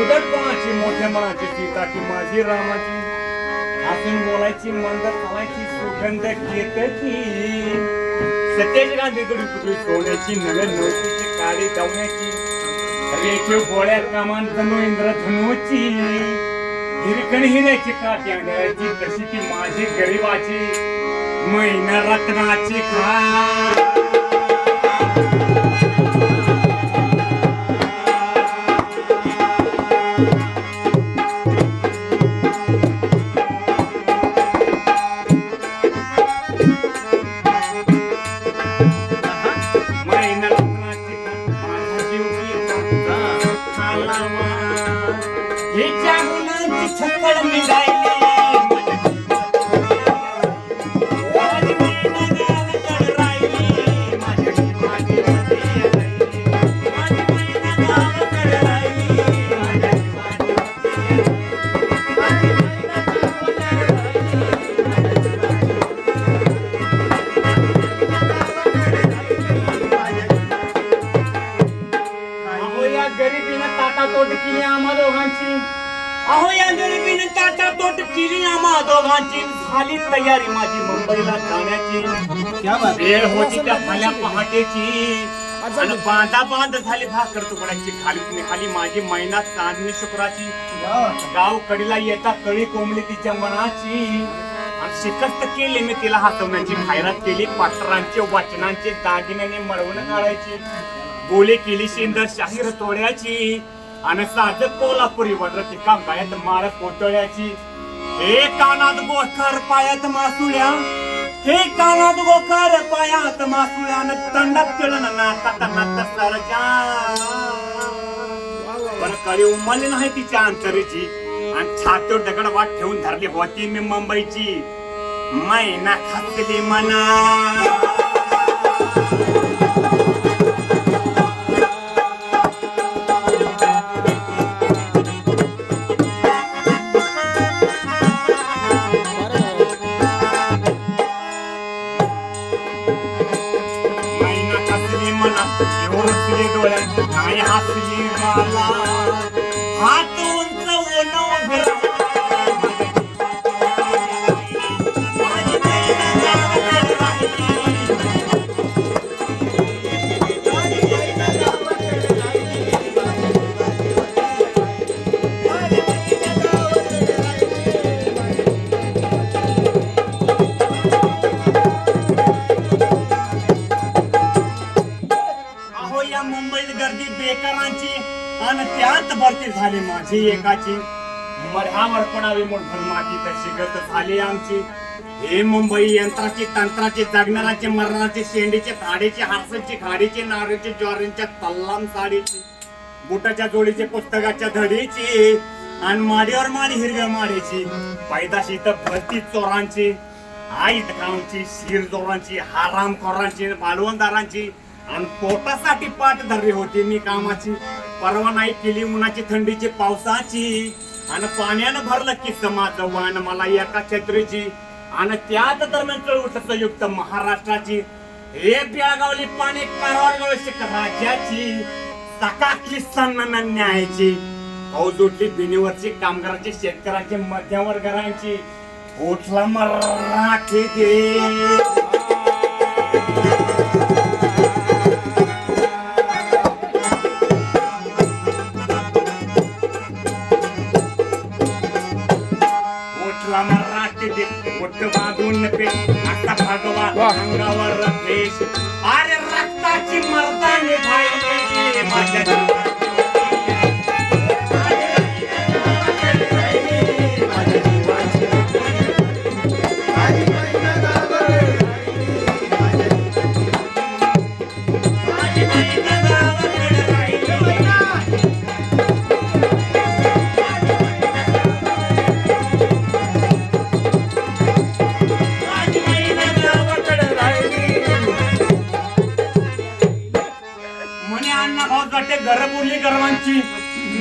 उदट कोणाची मोठ्या मनाची सीता की माझी रामाची हसून बोलायची मंद चालायची सुगंध केतकी सतेज गांधीकडे पुतळी सोन्याची नव्या नवतीची काळी गावण्याची रेखीव गोळ्या कामान जणू इंद्रधनुची हिरकण हिऱ्याची काठी अंगाची तशी ती माझी गरीबाची मैना रत्नाची खा झाली तयारी माझी मुंबईला जाण्याची वेळ होती त्या भल्या पहाटेची आणि बांधा झाली भाकर तुकड्याची खाली खाली माझी मैना चांदणी शुक्राची गाव कडीला येता कळी कोंबली तिच्या मनाची आणि शिकस्त केली मी तिला हसवण्याची खैरात केली पाटरांचे वाचनांचे दागिन्याने मळवून काढायची बोली केली शेंदर शाहीर तोड्याची आणि साध कोल्हापुरी वडरती काम गायत मार कोतळ्याची हे कानात गोखर पायात मासुळ्या हे कानात गोखर पायात मासुळ्या न तंडात चलन नाकात नात सरजा पण कळी उमलली नाही तिच्या अंतरीची आणि छातीवर दगड वाट ठेवून धरली होती मी मुंबईची मैना खातली मना झाली माझी एकाची मढ्यावर पडावी मोठभर माती तशी गत झाली आमची हे मुंबई यंत्राची तंत्राची जगणाराची मरणाची शेंडीची थाडीची हासाची खाडीची नारळीची ज्वारींच्या तल्लाम साडीची बुटाच्या जोडीची पुस्तकाच्या धडीची आणि माडीवर माडी हिरव्या माडीची पैदाशी तर भरती चोरांची आई गावची शिर चोरांची हाराम खोरांची बालवंदारांची आणि पोटासाठी पाठ धरली होती मी कामाची परवा नाही केली उन्हाची थंडीची पावसाची आणि पाण्यानं भरलं की समाज वाण मला एका छत्रीची आणि त्यात दरम्यान चळवळ संयुक्त महाराष्ट्राची हे बेळगावली पाणी कारवार राज्याची सकाकली सन्न न्यायाची फौज उठली बिनीवरची कामगाराची शेतकऱ्याची मध्यमवर्गीयांची उठला मराठी दे बांधून पे आता भगवान अंगावर भेष अरे रक्ताची मर्दाने भाई माझ्या ते घर बोलली गर्वांची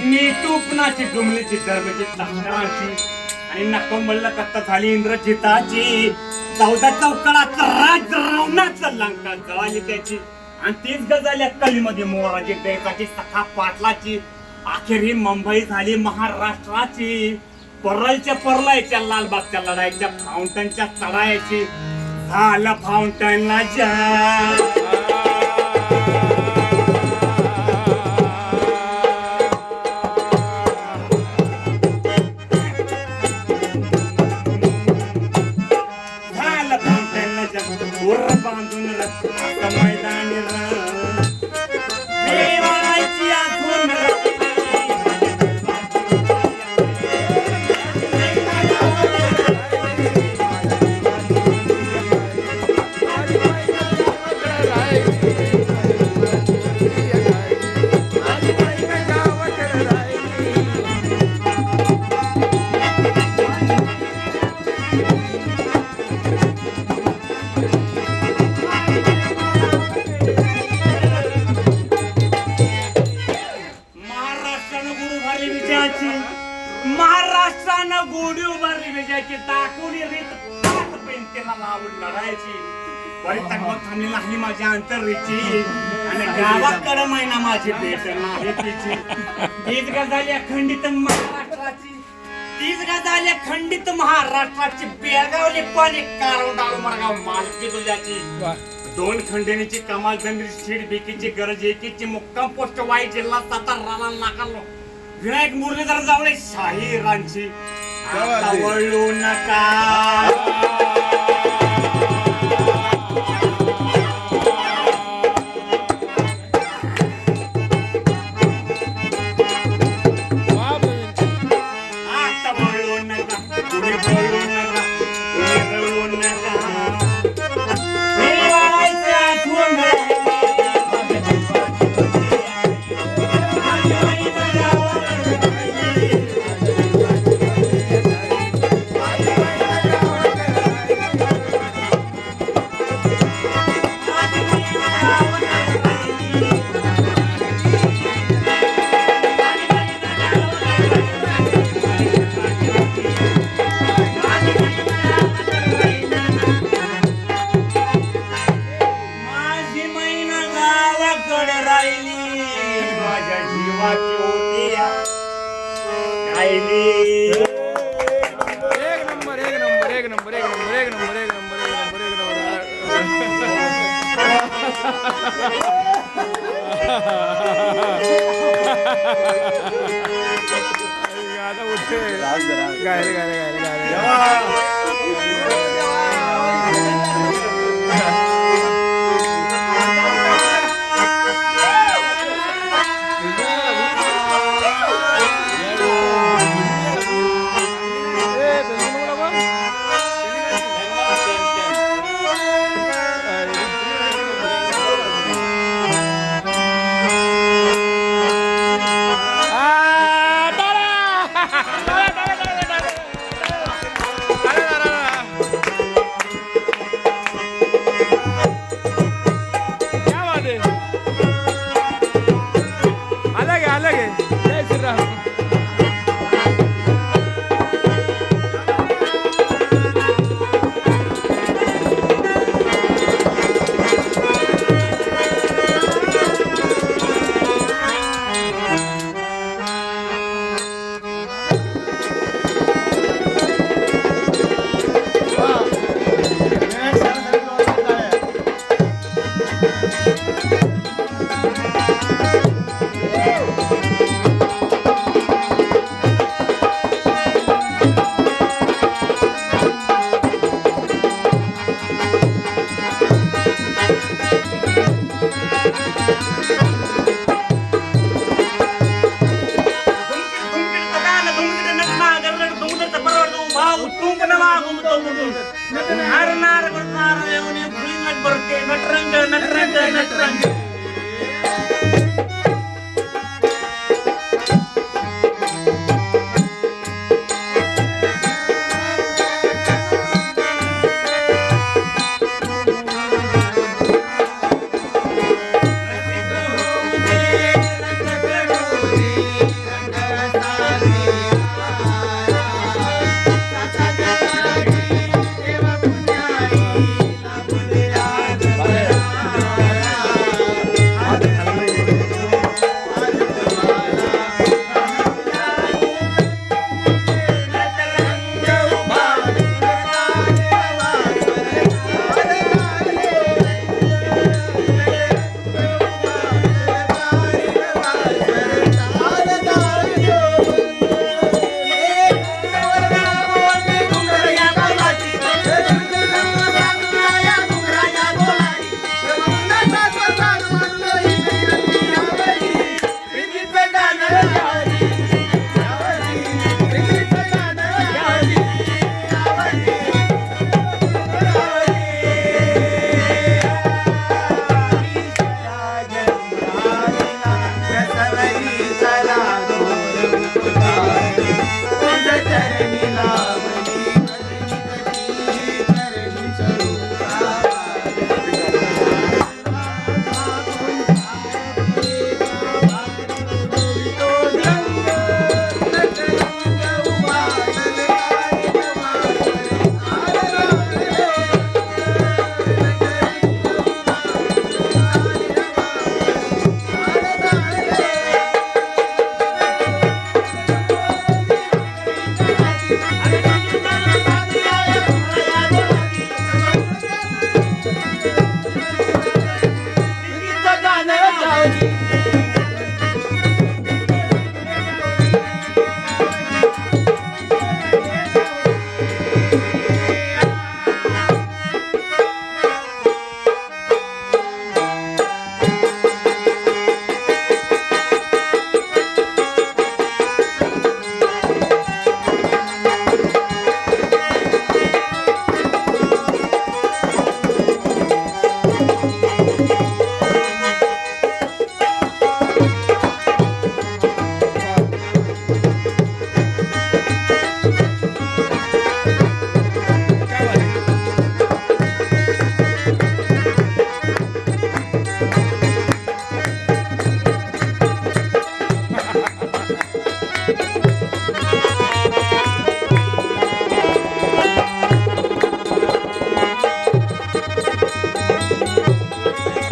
मी तूपनाची डुमलीची धर्माची तक्रांची आणि नकोंबल कत्ता झाली इंद्रजिताची 14 चौकडाचं राज रावणाचं लंका जळाली त्याची आणि तीच गजाली अक्कलीमध्ये मोराची देशाची सखा पाटलाची अखेर ही मुंबई झाली महाराष्ट्राची परळच्या परलायच्या लालबागच्या लढाईच्या फाउंटनच्या तडायची झालं फाउंटनला जा बांधून मैदानी देवाची आठवण महाराष्ट्रानं गोडी उभारली विजयाची दाखवली रीत पेंटेला लावून लढायची बरी तकबक थांबली नाही माझ्या अंतरीची आणि गावाकडे महिना माझी भेट नाही तिची तीच गजाली अखंडित महाराष्ट्राची तीच गजाली अखंडित महाराष्ट्राची बेळगावली पाणी काढून डाळू मरगाव मालकी तुझ्याची 2 खंडणीची कमाल जंगली शीड बेकीची गरज एकीची मुक्काम पोस्ट वाई जिल्हा सातारा नाकारलो विनायक मुरलीधर जावळे शाही रांची आता वळू नका आता वळू नका तुम्ही वळू नका तुम्ही वळू नका देवाची आठवण रे